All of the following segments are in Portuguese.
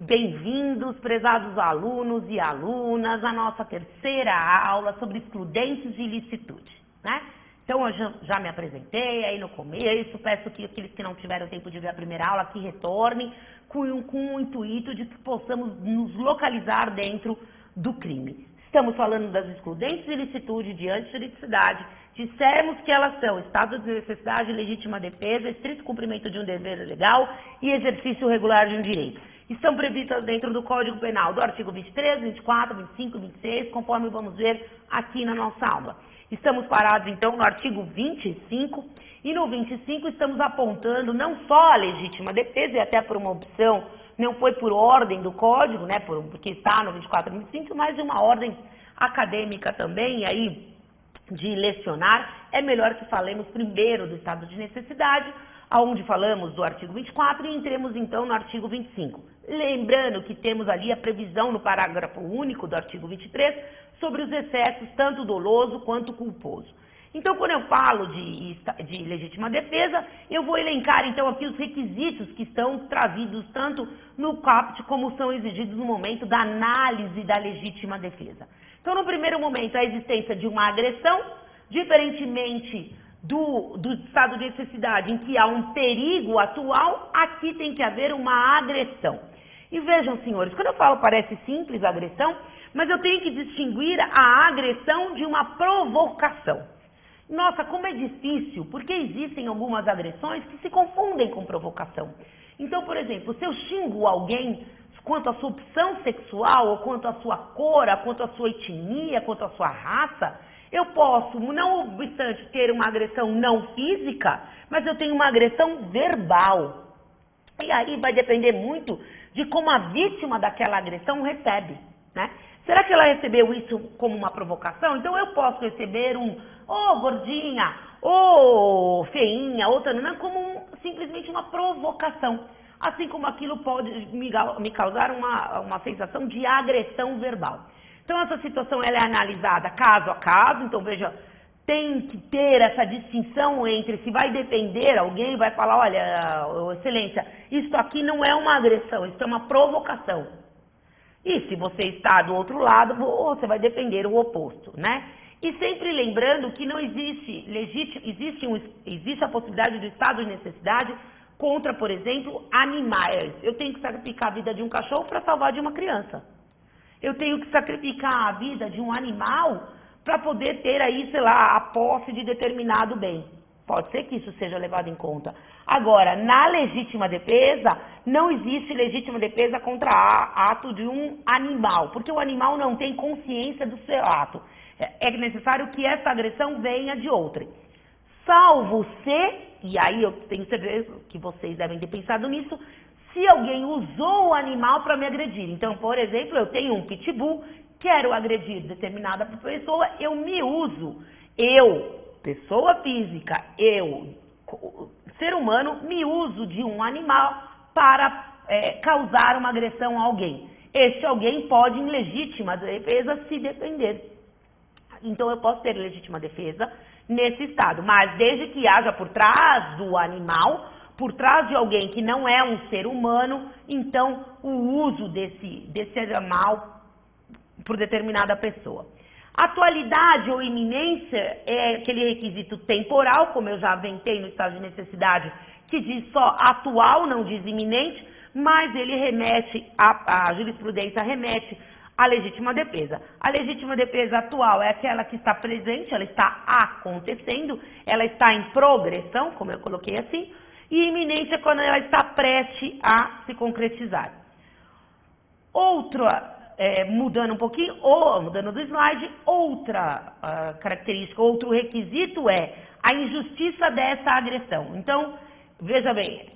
Bem-vindos, prezados alunos e alunas, à nossa terceira aula sobre excludentes de ilicitude, né? Então, eu já me apresentei aí no começo, peço que aqueles que não tiveram tempo de ver a primeira aula que retornem com o intuito de que possamos nos localizar dentro do crime. Estamos falando das excludentes de ilicitude diante de juridicidade. Dissemos que elas são estado de necessidade, legítima defesa, estrito cumprimento de um dever legal e exercício regular de um direito. Estão previstas dentro do Código Penal do artigo 23, 24, 25, 26, conforme vamos ver aqui na nossa aula. Estamos parados, então, no artigo 25, e no 25 estamos apontando não só a legítima defesa, e até por uma opção, não foi por ordem do Código, né, porque está no 24 e 25, mas uma ordem acadêmica também, e aí, de lecionar, é melhor que falemos primeiro do estado de necessidade, onde falamos do artigo 24 e entremos então no artigo 25. Lembrando que temos ali a previsão no parágrafo único do artigo 23 sobre os excessos tanto doloso quanto culposo. Então, quando eu falo de legítima defesa, eu vou elencar então aqui os requisitos que estão trazidos tanto no caput como são exigidos no momento da análise da legítima defesa. Então, no primeiro momento, a existência de uma agressão, diferentemente do estado de necessidade em que há um perigo atual, aqui tem que haver uma agressão. E vejam, senhores, quando eu falo parece simples a agressão, mas eu tenho que distinguir a agressão de uma provocação. Nossa, como é difícil, porque existem algumas agressões que se confundem com provocação. Então, por exemplo, se eu xingo alguém quanto à sua opção sexual, ou quanto à sua cor, ou quanto à sua etnia, quanto à sua raça, eu posso, não obstante ter uma agressão não física, mas eu tenho uma agressão verbal. E aí vai depender muito de como a vítima daquela agressão recebe, né? Será que ela recebeu isso como uma provocação? Então eu posso receber gordinha, feinha, como simplesmente uma provocação. Assim como aquilo pode me causar uma sensação de agressão verbal. Então essa situação ela é analisada caso a caso, então veja, tem que ter essa distinção entre se vai depender, alguém vai falar, olha, excelência, isso aqui não é uma agressão, isso é uma provocação. E se você está do outro lado, você vai defender o oposto, né? E sempre lembrando que não existe a possibilidade do estado de necessidade contra, por exemplo, animais. Eu tenho que sacrificar a vida de um cachorro para salvar de uma criança. Eu tenho que sacrificar a vida de um animal para poder ter aí, sei lá, a posse de determinado bem. Pode ser que isso seja levado em conta. Agora, na legítima defesa, não existe legítima defesa contra ato de um animal, porque o animal não tem consciência do seu ato. É necessário que essa agressão venha de outrem. Salvo se, e aí eu tenho certeza que vocês devem ter pensado nisso, se alguém usou o animal para me agredir. Então, por exemplo, eu tenho um pitbull, quero agredir determinada pessoa, eu me uso. Pessoa física, ser humano, me uso de um animal para causar uma agressão a alguém. Este alguém pode, em legítima defesa, se defender. Então, eu posso ter legítima defesa nesse estado, mas desde que haja por trás do animal, por trás de alguém que não é um ser humano, então o uso desse animal por determinada pessoa. Atualidade ou iminência é aquele requisito temporal, como eu já aventei no estado de necessidade, que diz só atual, não diz iminente, mas ele remete, a jurisprudência remete à legítima defesa. A legítima defesa atual é aquela que está presente, ela está acontecendo, ela está em progressão, como eu coloquei assim, e iminente é quando ela está prestes a se concretizar. Mudando um pouquinho, mudando do slide, outra característica, outro requisito é a injustiça dessa agressão. Então, veja bem,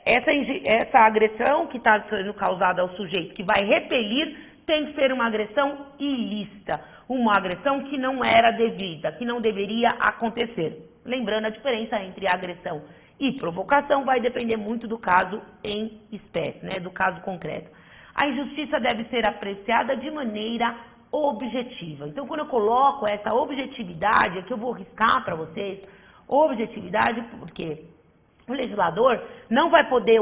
essa agressão que está sendo causada ao sujeito que vai repelir tem que ser uma agressão ilícita, uma agressão que não era devida, que não deveria acontecer. Lembrando a diferença entre agressão e provocação vai depender muito do caso em espécie, né, do caso concreto. A injustiça deve ser apreciada de maneira objetiva. Então, quando eu coloco essa objetividade, aqui eu vou riscar para vocês, objetividade, porque o legislador não vai poder,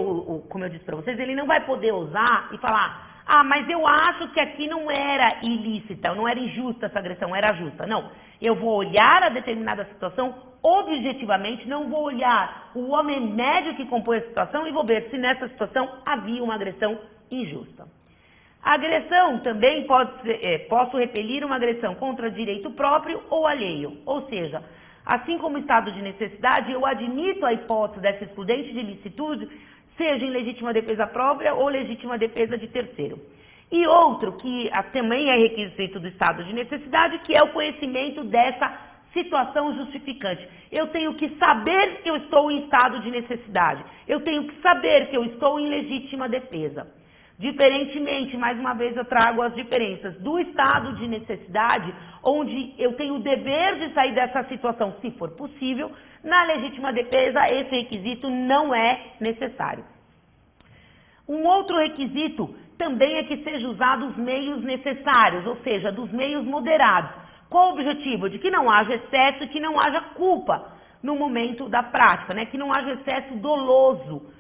como eu disse para vocês, ele não vai poder usar e falar, ah, mas eu acho que aqui não era ilícita, não era injusta essa agressão, era justa. Não, eu vou olhar a determinada situação objetivamente, não vou olhar o homem médio que compõe a situação e vou ver se nessa situação havia uma agressão injusta. A agressão também pode ser, posso repelir uma agressão contra direito próprio ou alheio, ou seja, assim como estado de necessidade, eu admito a hipótese dessa excludente de ilicitude, seja em legítima defesa própria ou legítima defesa de terceiro. E outro, que também é requisito do estado de necessidade, que é o conhecimento dessa situação justificante. Eu tenho que saber que eu estou em estado de necessidade. Eu tenho que saber que eu estou em legítima defesa. Diferentemente, mais uma vez eu trago as diferenças do estado de necessidade, onde eu tenho o dever de sair dessa situação, se for possível. Na legítima defesa, esse requisito não é necessário. Um outro requisito também é que sejam usados os meios necessários, ou seja, dos meios moderados. Qual o objetivo? De que não haja excesso e que não haja culpa no momento da prática, né? Que não haja excesso doloso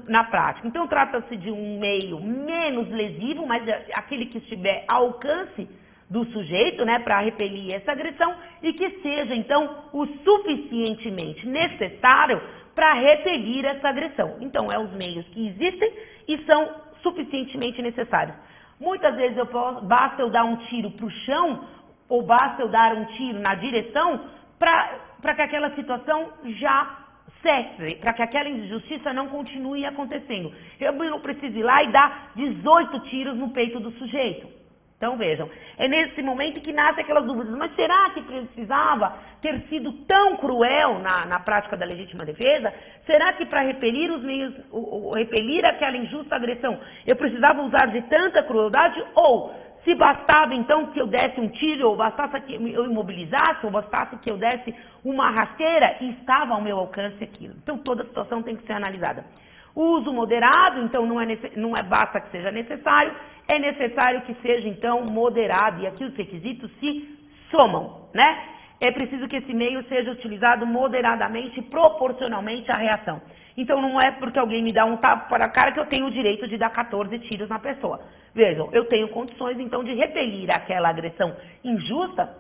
na prática. Então, trata-se de um meio menos lesivo, mas aquele que estiver ao alcance do sujeito, né, para repelir essa agressão e que seja, então, o suficientemente necessário para repelir essa agressão. Então, os meios que existem e são suficientemente necessários. Muitas vezes basta eu dar um tiro para o chão ou basta eu dar um tiro na direção para que aquela situação já cesse, para que aquela injustiça não continue acontecendo. Eu não preciso ir lá e dar 18 tiros no peito do sujeito. Então vejam, é nesse momento que nascem aquelas dúvidas, mas será que precisava ter sido tão cruel na prática da legítima defesa? Será que para repelir os meios, repelir aquela injusta agressão, eu precisava usar de tanta crueldade? Ou se bastava então que eu desse um tiro, ou bastasse que eu imobilizasse, ou bastasse que eu desse uma rasteira e estava ao meu alcance aquilo. Então toda a situação tem que ser analisada. O uso moderado, então, não é basta que seja necessário, é necessário que seja, então, moderado, e aqui os requisitos se somam, né? É preciso que esse meio seja utilizado moderadamente, proporcionalmente à reação. Então, não é porque alguém me dá um tapa para a cara que eu tenho o direito de dar 14 tiros na pessoa. Vejam, eu tenho condições, então, de repelir aquela agressão injusta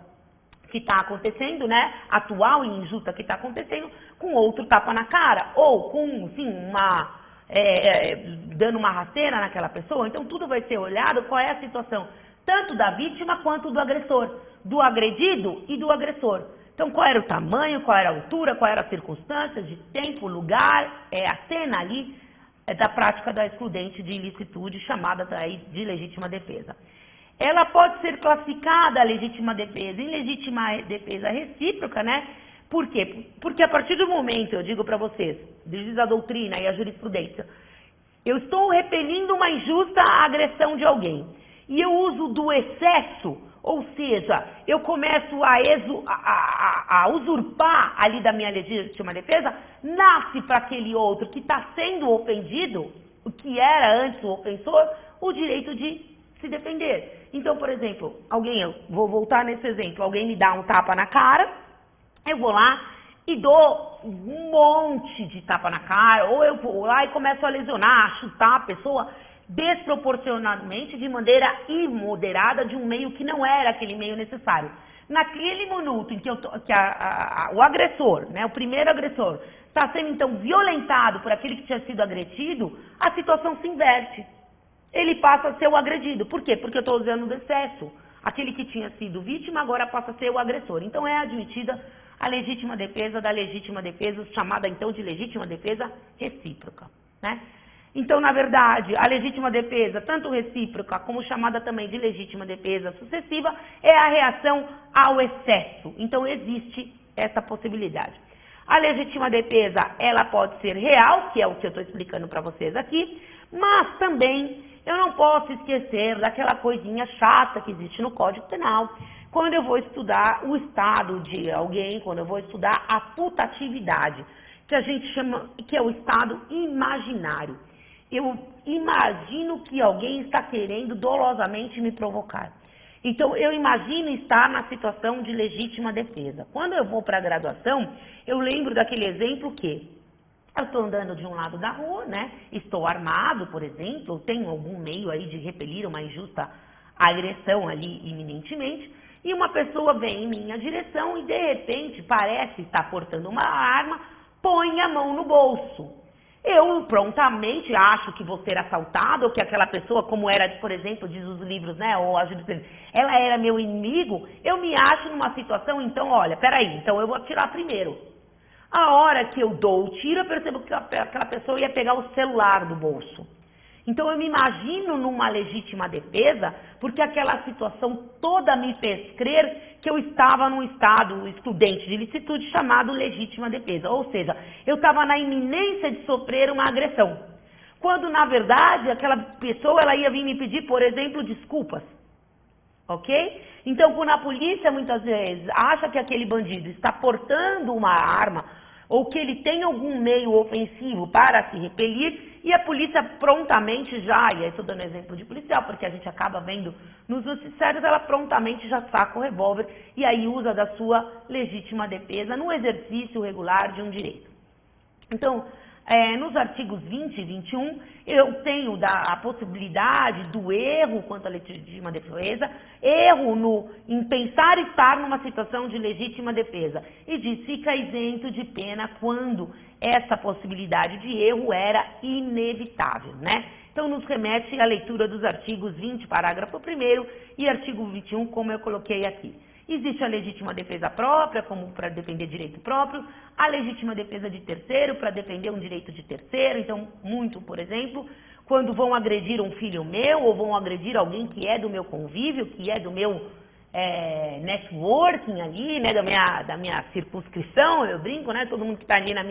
que está acontecendo, né, atual e injusta que está acontecendo, com outro tapa na cara, ou com, sim, dando uma rasteira naquela pessoa. Então tudo vai ser olhado qual é a situação, tanto da vítima quanto do agressor, do agredido e do agressor. Então qual era o tamanho, qual era a altura, qual era as circunstâncias de tempo, lugar, a cena ali da prática da excludente de ilicitude, chamada daí de legítima defesa. Ela pode ser classificada, a legítima defesa, em legítima defesa recíproca, né? Por quê? Porque a partir do momento, eu digo para vocês, diz a doutrina e a jurisprudência, eu estou repelindo uma injusta agressão de alguém e eu uso do excesso, ou seja, eu começo a usurpar ali da minha legítima defesa, nasce para aquele outro que está sendo ofendido, o que era antes o ofensor, o direito de se defender. Então, por exemplo, eu vou voltar nesse exemplo, alguém me dá um tapa na cara, eu vou lá e dou um monte de tapa na cara, ou eu vou lá e começo a lesionar, a chutar a pessoa desproporcionalmente, de maneira imoderada, de um meio que não era aquele meio necessário. Naquele minuto em que, o agressor, né, o primeiro agressor, está sendo então violentado por aquele que tinha sido agredido, a situação se inverte. Ele passa a ser o agredido. Por quê? Porque eu estou usando do excesso. Aquele que tinha sido vítima agora passa a ser o agressor. Então é admitida a legítima defesa da legítima defesa, chamada então de legítima defesa recíproca, né? Então, na verdade, a legítima defesa, tanto recíproca como chamada também de legítima defesa sucessiva, é a reação ao excesso. Então existe essa possibilidade. A legítima defesa, ela pode ser real, que é o que eu estou explicando para vocês aqui, mas também eu não posso esquecer daquela coisinha chata que existe no Código Penal, quando eu vou estudar o estado de alguém, quando eu vou estudar a putatividade, que a gente chama, que é o estado imaginário. Eu imagino que alguém está querendo dolosamente me provocar. Então, eu imagino estar na situação de legítima defesa. Quando eu vou para a graduação, eu lembro daquele exemplo que Eu estou andando de um lado da rua, né? Estou armado, por exemplo, tenho algum meio aí de repelir uma injusta agressão ali iminentemente, e uma pessoa vem em minha direção e de repente parece estar portando uma arma, põe a mão no bolso. Eu prontamente acho que vou ser assaltado, ou que aquela pessoa, como era, por exemplo, diz os livros, né, ou a jurisprudência, ela era meu inimigo, eu me acho numa situação, então, olha, peraí, então eu vou atirar primeiro. A hora que eu dou o tiro, eu percebo que aquela pessoa ia pegar o celular do bolso. Então eu me imagino numa legítima defesa, porque aquela situação toda me fez crer que eu estava num estado excludente de licitude chamado legítima defesa. Ou seja, eu estava na iminência de sofrer uma agressão. Quando, na verdade, aquela pessoa ela ia vir me pedir, por exemplo, desculpas. Ok? Então, quando a polícia muitas vezes acha que aquele bandido está portando uma arma ou que ele tem algum meio ofensivo para se repelir, e a polícia prontamente já, e aí estou dando exemplo de policial, porque a gente acaba vendo nos noticiários, ela prontamente já saca o revólver e aí usa da sua legítima defesa no exercício regular de um direito. Então, nos artigos 20 e 21, eu tenho a possibilidade do erro quanto à legítima defesa, erro em pensar estar numa situação de legítima defesa, e diz fica isento de pena quando essa possibilidade de erro era inevitável, né? Então, nos remete à leitura dos artigos 20, parágrafo 1º, e artigo 21, como eu coloquei aqui. Existe a legítima defesa própria, como para defender direito próprio, a legítima defesa de terceiro, para defender um direito de terceiro. Então, muito, por exemplo, quando vão agredir um filho meu, ou vão agredir alguém que é do meu convívio, que é do meu networking ali, né, da minha circunscrição, eu brinco, né, todo mundo que está ali na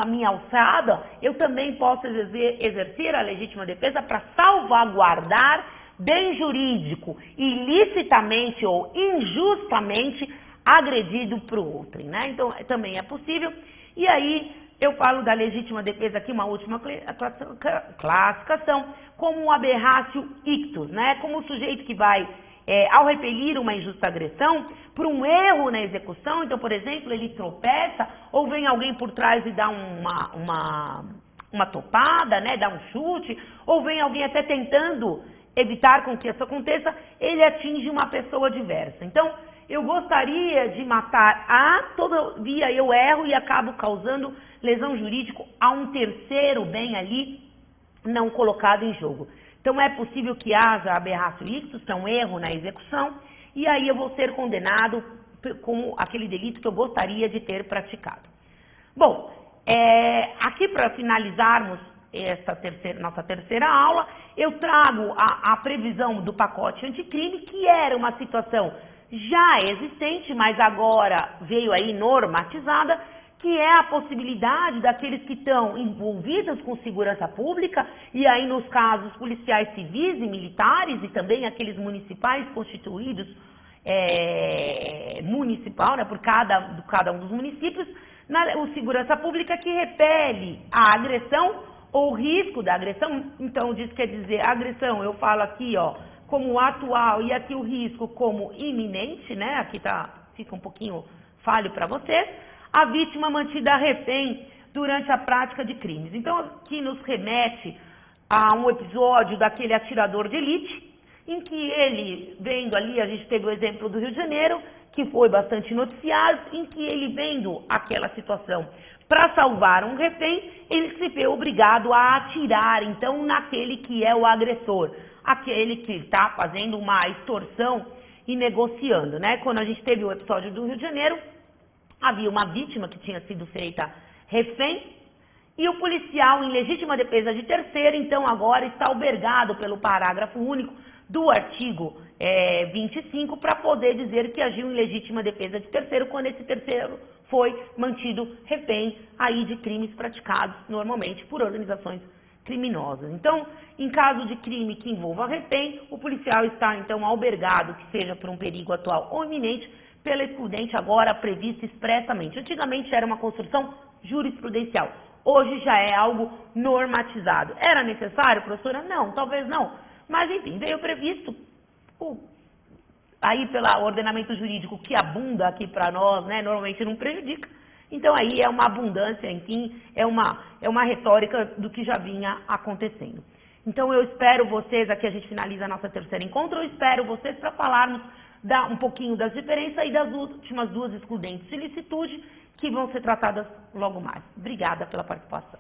minha alçada, eu também posso exercer a legítima defesa para salvaguardar bem jurídico, ilicitamente ou injustamente agredido para o outro, né? Então, também é possível. E aí, eu falo da legítima defesa aqui, uma última classificação, como um aberratio ictus, né? Como o sujeito que vai, ao repelir uma injusta agressão, por um erro na execução, então, por exemplo, ele tropeça, ou vem alguém por trás e dá uma topada, né? Dá um chute, ou vem alguém até tentando evitar com que isso aconteça, ele atinge uma pessoa diversa. Então, eu gostaria de matar todavia eu erro e acabo causando lesão jurídica a um terceiro bem ali não colocado em jogo. Então, é possível que haja aberratio ictus, que é um erro na execução, e aí eu vou ser condenado com aquele delito que eu gostaria de ter praticado. Bom, aqui para finalizarmos nossa terceira aula, eu trago a previsão do pacote anticrime, que era uma situação já existente, mas agora veio aí normatizada, que é a possibilidade daqueles que estão envolvidos com segurança pública, e aí nos casos policiais civis e militares, e também aqueles municipais constituídos municipal, né, por cada um dos municípios, o segurança pública que repele a agressão ou risco da agressão. Então, quer dizer, agressão, eu falo aqui, ó, como atual, e aqui o risco como iminente, né? Aqui fica um pouquinho falho para vocês. A vítima mantida refém durante a prática de crimes. Então, aqui nos remete a um episódio daquele atirador de elite, em que ele, vendo ali, a gente teve o exemplo do Rio de Janeiro, que foi bastante noticiado, em que ele, vendo aquela situação para salvar um refém, ele se vê obrigado a atirar, então, naquele que é o agressor, aquele que está fazendo uma extorsão e negociando, né? Quando a gente teve o episódio do Rio de Janeiro, havia uma vítima que tinha sido feita refém, e o policial, em legítima defesa de terceiro, então, agora está albergado pelo parágrafo único do artigo 25, para poder dizer que agiu em legítima defesa de terceiro, quando esse terceiro foi mantido refém aí de crimes praticados normalmente por organizações criminosas. Então, em caso de crime que envolva refém, o policial está então albergado, que seja por um perigo atual ou iminente, pela excludente agora prevista expressamente. Antigamente era uma construção jurisprudencial, hoje já é algo normatizado. Era necessário, professora? Não, talvez não. Mas, enfim, veio previsto aí pelo ordenamento jurídico que abunda aqui para nós, né, normalmente não prejudica, Então aí é uma abundância, enfim, é uma retórica do que já vinha acontecendo. Então eu espero vocês, aqui a gente finaliza a nossa terceira encontro, eu espero vocês para falarmos um pouquinho das diferenças e das últimas duas excludentes de ilicitude que vão ser tratadas logo mais. Obrigada pela participação.